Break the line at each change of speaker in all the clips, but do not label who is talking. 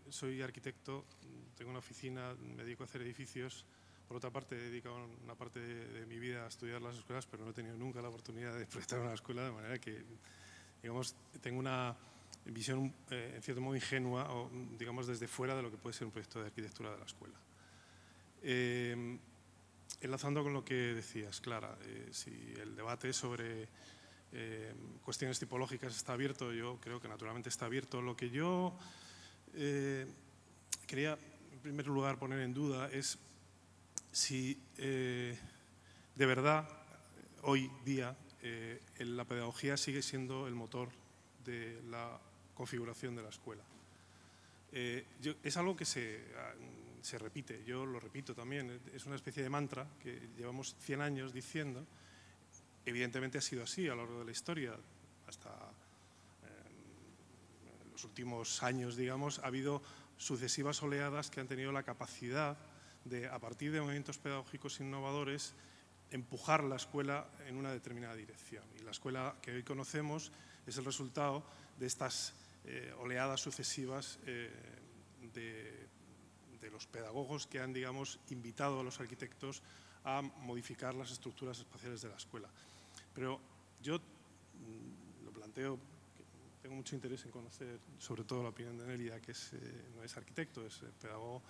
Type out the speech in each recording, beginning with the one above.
Soy arquitecto, tengo una oficina, me dedico a hacer edificios. Por otra parte, he dedicado una parte de mi vida a estudiar las escuelas, pero no he tenido nunca la oportunidad de proyectar una escuela, de manera que, digamos, tengo una visión, en cierto modo, ingenua, o, digamos, desde fuera de lo que puede ser un proyecto de arquitectura de la escuela. Enlazando con lo que decías, Clara, si el debate sobre cuestiones tipológicas está abierto, yo creo que naturalmente está abierto. Lo que yo quería, en primer lugar, poner en duda es si de verdad, hoy día, la pedagogía sigue siendo el motor de la configuración de la escuela. Es algo que se repite, yo lo repito también, es una especie de mantra que llevamos 100 años diciendo. Evidentemente ha sido así a lo largo de la historia, hasta los últimos años, digamos, ha habido sucesivas oleadas que han tenido la capacidad de, a partir de movimientos pedagógicos innovadores, empujar la escuela en una determinada dirección. Y la escuela que hoy conocemos es el resultado de estas oleadas sucesivas de los pedagogos que han, digamos, invitado a los arquitectos a modificar las estructuras espaciales de la escuela. Pero yo lo planteo, tengo mucho interés en conocer sobre todo la opinión de Nélida, que no es arquitecto, es pedagogo.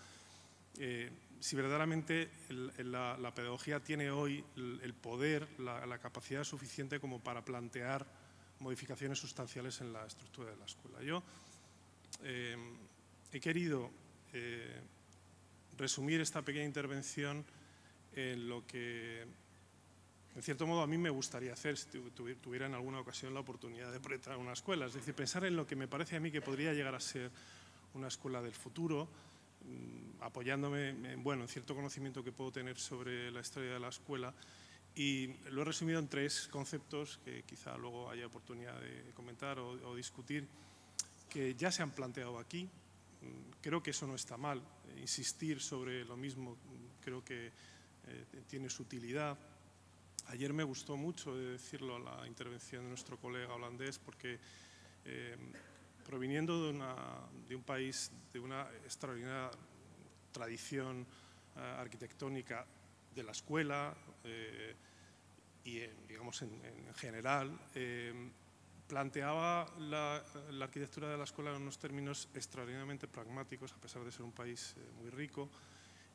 Si verdaderamente la pedagogía tiene hoy el poder, la capacidad suficiente como para plantear modificaciones sustanciales en la estructura de la escuela. Yo he querido resumir esta pequeña intervención en lo que, en cierto modo, a mí me gustaría hacer si tuviera en alguna ocasión la oportunidad de proyectar una escuela. Es decir, pensar en lo que me parece a mí que podría llegar a ser una escuela del futuro, apoyándome en cierto conocimiento que puedo tener sobre la historia de la escuela, y lo he resumido en 3 conceptos que quizá luego haya oportunidad de comentar o discutir, que ya se han planteado aquí. Creo que eso no está mal, insistir sobre lo mismo creo que tiene su utilidad. Ayer me gustó mucho, de decirlo, la intervención de nuestro colega holandés, porque proviniendo de un país de una extraordinaria tradición arquitectónica de la escuela y digamos en general, planteaba la arquitectura de la escuela en unos términos extraordinariamente pragmáticos, a pesar de ser un país muy rico,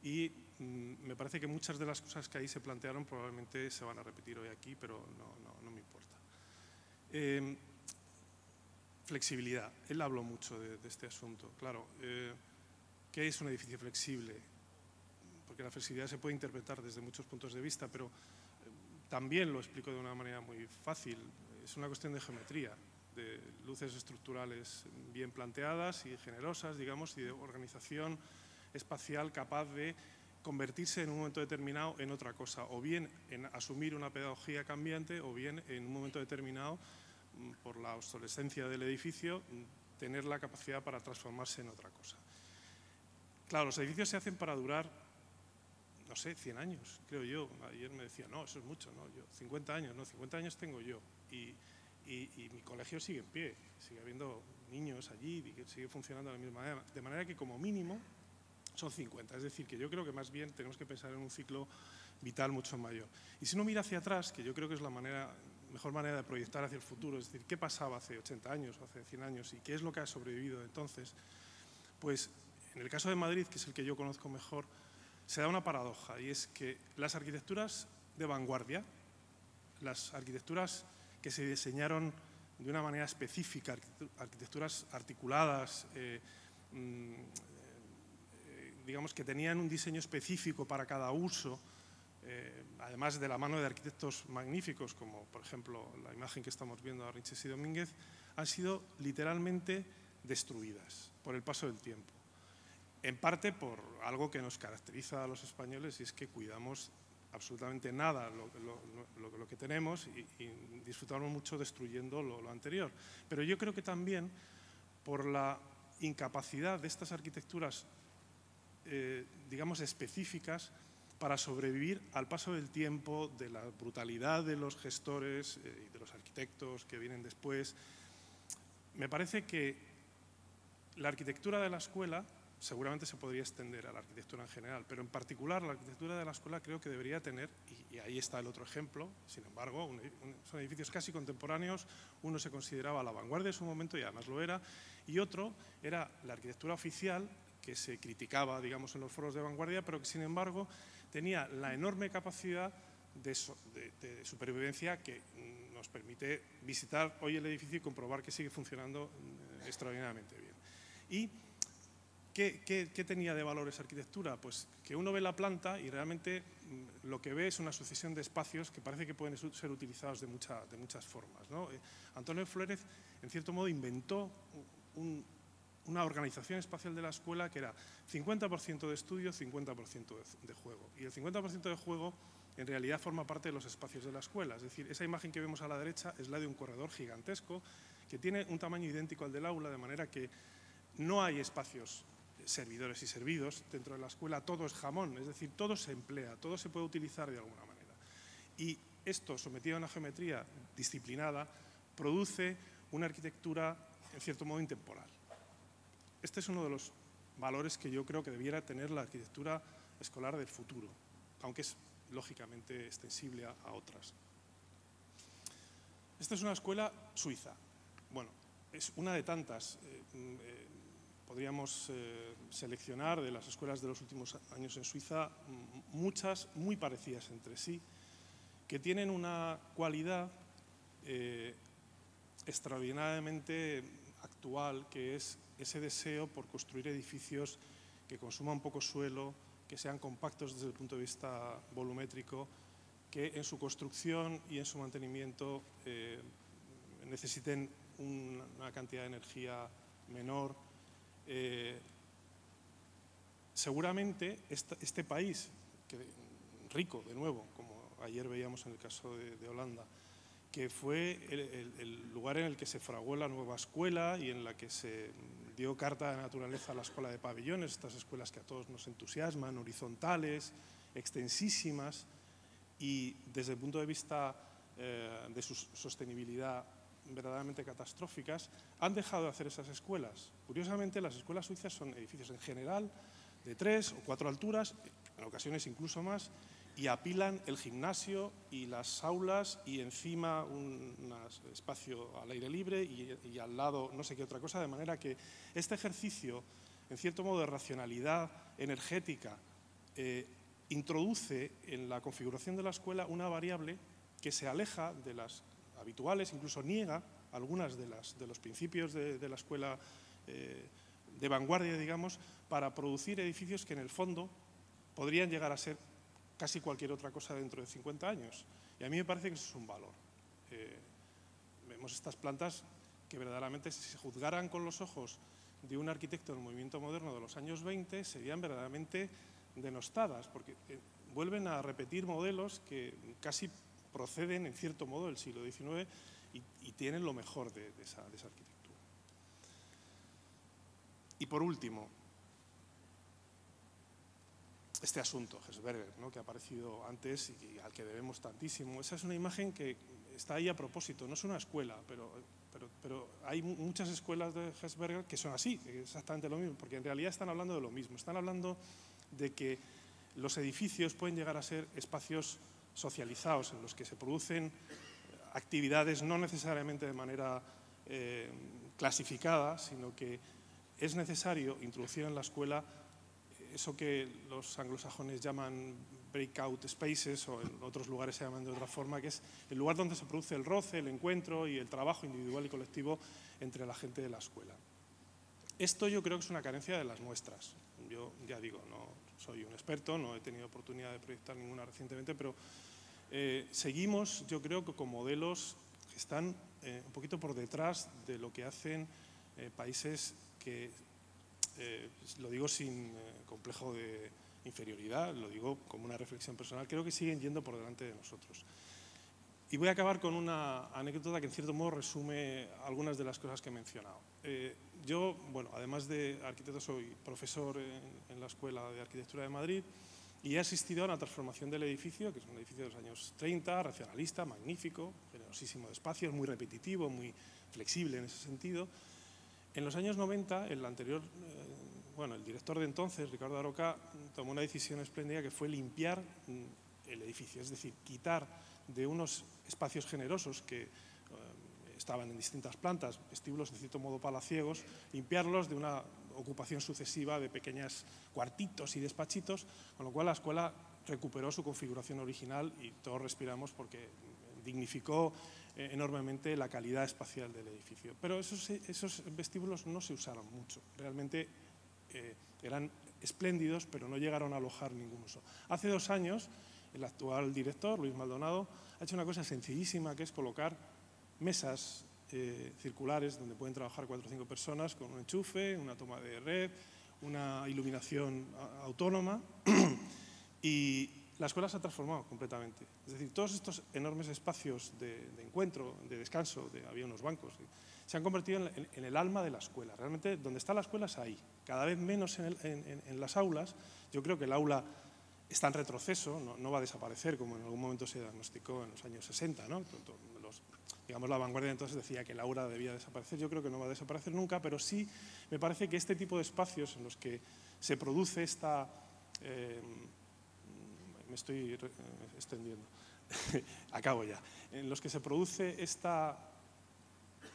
y me parece que muchas de las cosas que ahí se plantearon probablemente se van a repetir hoy aquí, pero no me importa. Flexibilidad. Él habló mucho de este asunto. Claro, ¿qué es un edificio flexible? Porque la flexibilidad se puede interpretar desde muchos puntos de vista, pero también lo explico de una manera muy fácil. Es una cuestión de geometría, de luces estructurales bien planteadas y generosas, digamos, y de organización espacial capaz de convertirse en un momento determinado en otra cosa, o bien en asumir una pedagogía cambiante, o bien en un momento determinado, por la obsolescencia del edificio, tener la capacidad para transformarse en otra cosa. Claro, los edificios se hacen para durar, no sé, 100 años, creo yo. Ayer me decía, no, eso es mucho, ¿no? Yo, 50 años, no, 50 años tengo yo. Y mi colegio sigue en pie, sigue habiendo niños allí, y sigue funcionando de la misma manera. De manera que, como mínimo, son 50. Es decir, que yo creo que más bien tenemos que pensar en un ciclo vital mucho mayor. Y si uno mira hacia atrás, que yo creo que es la mejor manera de proyectar hacia el futuro, es decir, ¿qué pasaba hace 80 años o hace 100 años y qué es lo que ha sobrevivido entonces? Pues en el caso de Madrid, que es el que yo conozco mejor, se da una paradoja, y es que las arquitecturas de vanguardia, las arquitecturas que se diseñaron de una manera específica, arquitecturas articuladas, digamos que tenían un diseño específico para cada uso, además de la mano de arquitectos magníficos, como por ejemplo la imagen que estamos viendo de Rinches y Domínguez, han sido literalmente destruidas por el paso del tiempo. En parte por algo que nos caracteriza a los españoles, y es que cuidamos absolutamente nada lo que tenemos y disfrutamos mucho destruyendo lo anterior. Pero yo creo que también por la incapacidad de estas arquitecturas, digamos, específicas para sobrevivir al paso del tiempo, de la brutalidad de los gestores y de los arquitectos que vienen después. Me parece que la arquitectura de la escuela seguramente se podría extender a la arquitectura en general, pero en particular la arquitectura de la escuela creo que debería tener, y ahí está el otro ejemplo, sin embargo, son edificios casi contemporáneos, uno se consideraba la vanguardia de su momento y además lo era, y otro era la arquitectura oficial, que se criticaba, digamos, en los foros de vanguardia, pero que sin embargo tenía la enorme capacidad de supervivencia que nos permite visitar hoy el edificio y comprobar que sigue funcionando extraordinariamente bien. ¿Y qué tenía de valor esa arquitectura? Pues que uno ve la planta y realmente lo que ve es una sucesión de espacios que parece que pueden ser utilizados de muchas formas, ¿no? Antonio Flórez, en cierto modo, inventó una organización espacial de la escuela que era 50% de estudio, 50% de juego. Y el 50% de juego en realidad forma parte de los espacios de la escuela. Es decir, esa imagen que vemos a la derecha es la de un corredor gigantesco que tiene un tamaño idéntico al del aula, de manera que no hay espacios servidores y servidos dentro de la escuela, todo es jamón, es decir, todo se emplea, todo se puede utilizar de alguna manera. Y esto, sometido a una geometría disciplinada, produce una arquitectura, en cierto modo, intemporal. Este es uno de los valores que yo creo que debiera tener la arquitectura escolar del futuro, aunque es lógicamente extensible a otras. Esta es una escuela suiza. Bueno, es una de tantas. Podríamos seleccionar de las escuelas de los últimos años en Suiza muchas muy parecidas entre sí, que tienen una cualidad extraordinariamente actual, que es ese deseo por construir edificios que consuman poco suelo, que sean compactos desde el punto de vista volumétrico, que en su construcción y en su mantenimiento necesiten una cantidad de energía menor. Seguramente este país, rico de nuevo, como ayer veíamos en el caso de Holanda, que fue el lugar en el que se fraguó la nueva escuela y en la que se dio carta de naturaleza a la escuela de pabellones, estas escuelas que a todos nos entusiasman, horizontales, extensísimas, y desde el punto de vista de su sostenibilidad verdaderamente catastróficas, han dejado de hacer esas escuelas. Curiosamente, las escuelas suizas son edificios en general de 3 o 4 alturas, en ocasiones incluso más, y apilan el gimnasio y las aulas y encima un espacio al aire libre y al lado no sé qué otra cosa, de manera que este ejercicio, en cierto modo de racionalidad energética, introduce en la configuración de la escuela una variable que se aleja de las habituales, incluso niega algunas de los principios de la escuela de vanguardia, digamos, para producir edificios que en el fondo podrían llegar a ser casi cualquier otra cosa dentro de 50 años. Y a mí me parece que eso es un valor. Vemos estas plantas que verdaderamente, si se juzgaran con los ojos de un arquitecto del movimiento moderno de los años 20, serían verdaderamente denostadas, porque vuelven a repetir modelos que casi proceden, en cierto modo, del siglo XIX y tienen lo mejor de esa arquitectura. Y por último, este asunto, Hesberger, ¿no?, que ha aparecido antes y al que debemos tantísimo. Esa es una imagen que está ahí a propósito, no es una escuela, pero hay muchas escuelas de Hesberger que son así, exactamente lo mismo, porque en realidad están hablando de lo mismo, están hablando de que los edificios pueden llegar a ser espacios socializados en los que se producen actividades no necesariamente de manera clasificada, sino que es necesario introducir en la escuela eso que los anglosajones llaman breakout spaces, o en otros lugares se llaman de otra forma, que es el lugar donde se produce el roce, el encuentro y el trabajo individual y colectivo entre la gente de la escuela. Esto yo creo que es una carencia de las nuestras. Yo ya digo, no soy un experto, no he tenido oportunidad de proyectar ninguna recientemente, pero seguimos, yo creo que con modelos que están un poquito por detrás de lo que hacen países que, lo digo sin complejo de inferioridad, lo digo como una reflexión personal, creo que siguen yendo por delante de nosotros. Y voy a acabar con una anécdota que en cierto modo resume algunas de las cosas que he mencionado. Yo, bueno, además de arquitecto, soy profesor en la Escuela de Arquitectura de Madrid y he asistido a una transformación del edificio, que es un edificio de los años 30, racionalista, magnífico, generosísimo de espacios, muy repetitivo, muy flexible en ese sentido. En los años 90, el director de entonces, Ricardo Aroca, tomó una decisión espléndida que fue limpiar el edificio, es decir, quitar de unos espacios generosos que estaban en distintas plantas, vestíbulos de cierto modo palaciegos, limpiarlos de una ocupación sucesiva de pequeños cuartitos y despachitos, con lo cual la escuela recuperó su configuración original y todos respiramos porque dignificó enormemente la calidad espacial del edificio. Pero esos vestíbulos no se usaron mucho, realmente eran espléndidos, pero no llegaron a alojar ningún uso. Hace 2 años, el actual director, Luis Maldonado, ha hecho una cosa sencillísima, que es colocar mesas circulares donde pueden trabajar 4 o 5 personas con un enchufe, una toma de red, una iluminación autónoma y la escuela se ha transformado completamente. Es decir, todos estos enormes espacios de encuentro, de descanso, había unos bancos, se han convertido en el alma de la escuela. Realmente, donde está la escuela es ahí. Cada vez menos en las aulas. Yo creo que el aula está en retroceso, no va a desaparecer como en algún momento se diagnosticó en los años 60, ¿no? Digamos, la vanguardia entonces decía que el aula debía desaparecer. Yo creo que no va a desaparecer nunca, pero sí me parece que este tipo de espacios en los que se produce esta... me estoy extendiendo, acabo ya. En los que se produce esta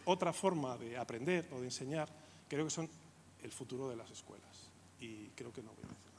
otra forma de aprender o de enseñar, creo que son el futuro de las escuelas. Y creo que no voy a decir.